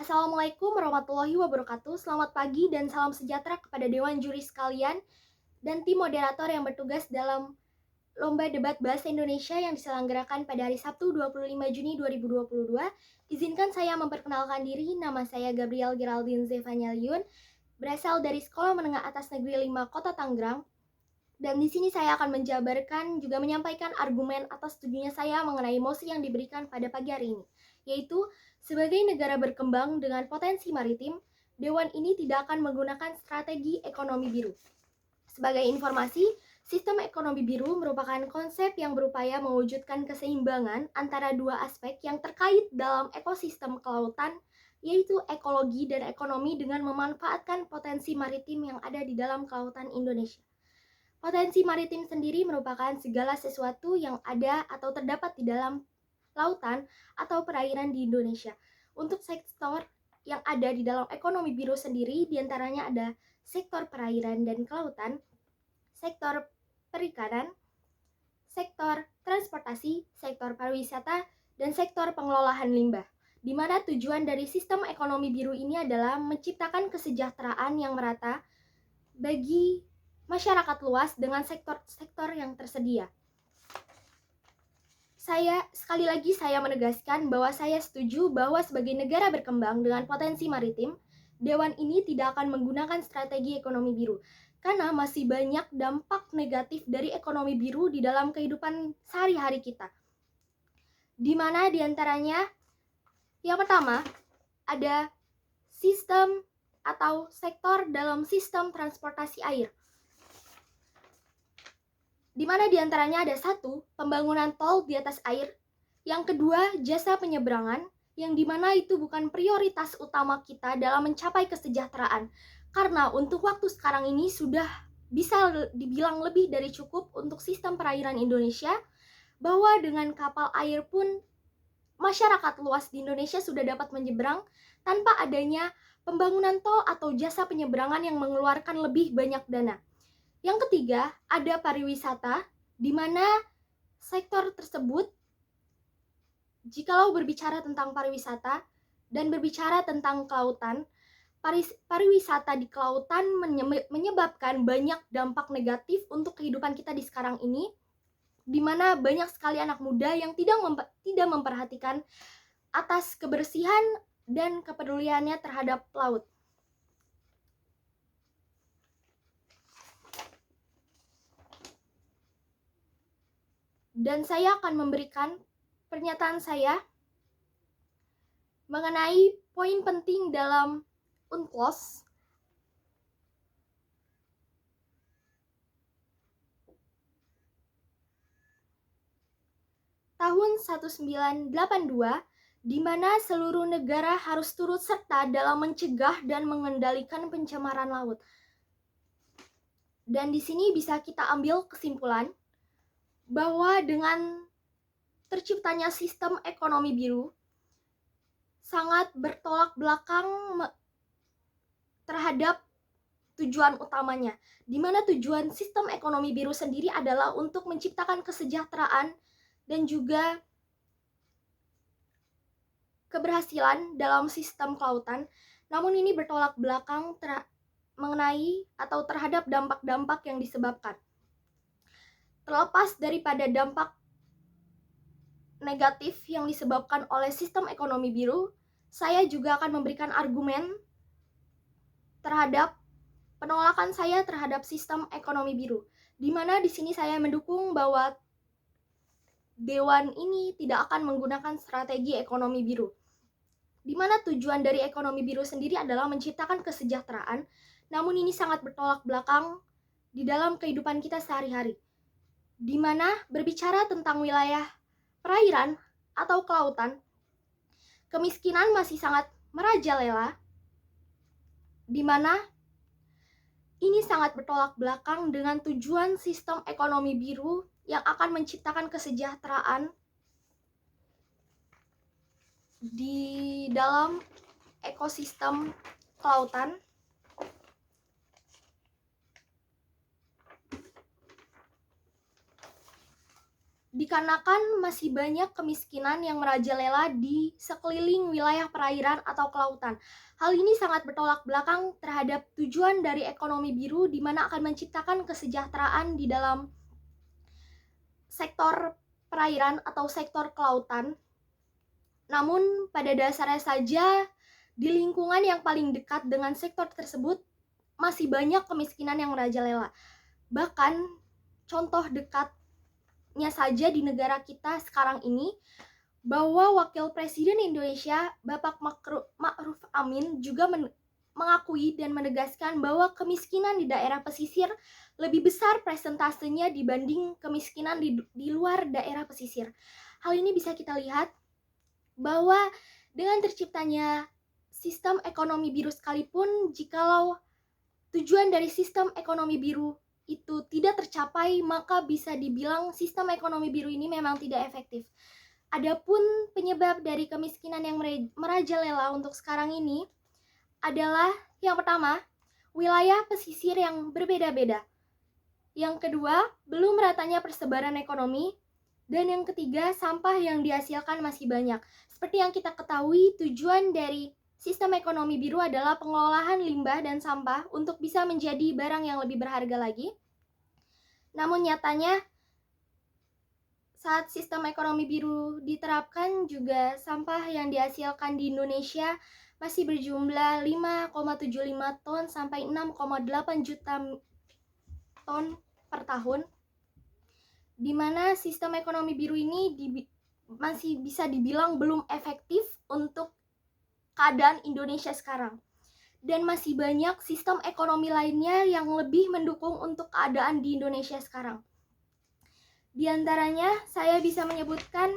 Assalamualaikum warahmatullahi wabarakatuh. Selamat pagi dan salam sejahtera kepada Dewan Juri sekalian dan tim moderator yang bertugas dalam Lomba Debat Bahasa Indonesia yang diselenggarakan pada hari Sabtu 25 Juni 2022. Izinkan saya memperkenalkan diri, nama saya Gabriel Geraldine Zevanya Liun, berasal dari Sekolah Menengah Atas Negeri 5 Kota Tangerang. Dan di sini saya akan menjabarkan juga menyampaikan argumen atas setujunya saya mengenai mosi yang diberikan pada pagi hari ini, yaitu sebagai negara berkembang dengan potensi maritim, Dewan ini tidak akan menggunakan strategi ekonomi biru. Sebagai informasi, sistem ekonomi biru merupakan konsep yang berupaya mewujudkan keseimbangan antara dua aspek yang terkait dalam ekosistem kelautan, yaitu ekologi dan ekonomi dengan memanfaatkan potensi maritim yang ada di dalam kelautan Indonesia. Potensi maritim sendiri merupakan segala sesuatu yang ada atau terdapat di dalam lautan atau perairan di Indonesia. Untuk sektor yang ada di dalam ekonomi biru sendiri, diantaranya ada sektor perairan dan kelautan, sektor perikanan, sektor transportasi, sektor pariwisata, dan sektor pengelolaan limbah. Di mana tujuan dari sistem ekonomi biru ini adalah menciptakan kesejahteraan yang merata bagi masyarakat luas dengan sektor-sektor yang tersedia. Sekali lagi saya menegaskan bahwa saya setuju bahwa sebagai negara berkembang dengan potensi maritim, Dewan ini tidak akan menggunakan strategi ekonomi biru karena masih banyak dampak negatif dari ekonomi biru di dalam kehidupan sehari-hari kita. Di mana diantaranya yang pertama ada sistem atau sektor dalam sistem transportasi air, di mana diantaranya ada satu, pembangunan tol di atas air, yang kedua, jasa penyeberangan, yang dimana itu bukan prioritas utama kita dalam mencapai kesejahteraan, karena untuk waktu sekarang ini sudah bisa dibilang lebih dari cukup untuk sistem perairan Indonesia, bahwa dengan kapal air pun masyarakat luas di Indonesia sudah dapat menyeberang tanpa adanya pembangunan tol atau jasa penyeberangan yang mengeluarkan lebih banyak dana. Yang ketiga, ada pariwisata, di mana sektor tersebut, jikalau berbicara tentang pariwisata dan berbicara tentang kelautan, pariwisata di kelautan menyebabkan banyak dampak negatif untuk kehidupan kita di sekarang ini, di mana banyak sekali anak muda yang tidak memperhatikan atas kebersihan dan kepeduliannya terhadap laut. Dan saya akan memberikan pernyataan saya mengenai poin penting dalam UNCLOS tahun 1982, di mana seluruh negara harus turut serta dalam mencegah dan mengendalikan pencemaran laut. Dan di sini bisa kita ambil kesimpulan bahwa dengan terciptanya sistem ekonomi biru sangat bertolak belakang terhadap tujuan utamanya, di mana tujuan sistem ekonomi biru sendiri adalah untuk menciptakan kesejahteraan dan juga keberhasilan dalam sistem kelautan. Namun ini bertolak belakang mengenai atau terhadap dampak-dampak yang disebabkan. Terlepas daripada dampak negatif yang disebabkan oleh sistem ekonomi biru, saya juga akan memberikan argumen terhadap penolakan saya terhadap sistem ekonomi biru, di mana di sini saya mendukung bahwa Dewan ini tidak akan menggunakan strategi ekonomi biru, di mana tujuan dari ekonomi biru sendiri adalah menciptakan kesejahteraan, namun ini sangat bertolak belakang di dalam kehidupan kita sehari-hari, di mana berbicara tentang wilayah perairan atau kelautan, kemiskinan masih sangat merajalela, di mana ini sangat bertolak belakang dengan tujuan sistem ekonomi biru yang akan menciptakan kesejahteraan di dalam ekosistem kelautan. dikarenakan masih banyak kemiskinan yang merajalela di sekeliling wilayah perairan atau kelautan. Hal ini sangat bertolak belakang terhadap tujuan dari ekonomi biru, di mana akan menciptakan kesejahteraan di dalam sektor perairan atau sektor kelautan. Namun pada dasarnya saja, di lingkungan yang paling dekat dengan sektor tersebut masih banyak kemiskinan yang merajalela. Bahkan contoh dekatnya saja di negara kita sekarang ini, bahwa Wakil Presiden Indonesia Bapak Ma'ruf Amin juga mengakui dan menegaskan bahwa kemiskinan di daerah pesisir lebih besar presentasenya dibanding kemiskinan di luar daerah pesisir. Hal ini bisa kita lihat bahwa dengan terciptanya sistem ekonomi biru sekalipun, jikalau tujuan dari sistem ekonomi biru itu tidak tercapai, maka bisa dibilang sistem ekonomi biru ini memang tidak efektif. Adapun penyebab dari kemiskinan yang merajalela untuk sekarang ini adalah yang pertama, wilayah pesisir yang berbeda-beda. Yang kedua, belum meratanya persebaran ekonomi. Dan yang ketiga, sampah yang dihasilkan masih banyak. Seperti yang kita ketahui, tujuan dari sistem ekonomi biru adalah pengelolaan limbah dan sampah untuk bisa menjadi barang yang lebih berharga lagi. Namun nyatanya, saat sistem ekonomi biru diterapkan, juga sampah yang dihasilkan di Indonesia masih berjumlah 5,75 ton sampai 6,8 juta ton per tahun, di mana sistem ekonomi biru ini masih bisa dibilang belum efektif untuk keadaan Indonesia sekarang. Dan masih banyak sistem ekonomi lainnya yang lebih mendukung untuk keadaan di Indonesia sekarang. Di antaranya, saya bisa menyebutkan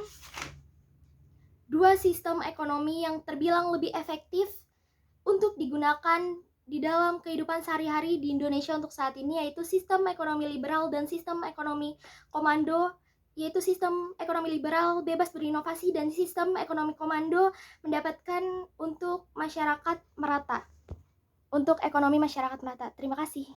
2 sistem ekonomi yang terbilang lebih efektif untuk digunakan di dalam kehidupan sehari-hari di Indonesia untuk saat ini, yaitu sistem ekonomi liberal dan sistem ekonomi komando. Yaitu sistem ekonomi liberal bebas berinovasi dan sistem ekonomi komando mendapatkan untuk masyarakat merata, untuk ekonomi masyarakat merata. Terima kasih.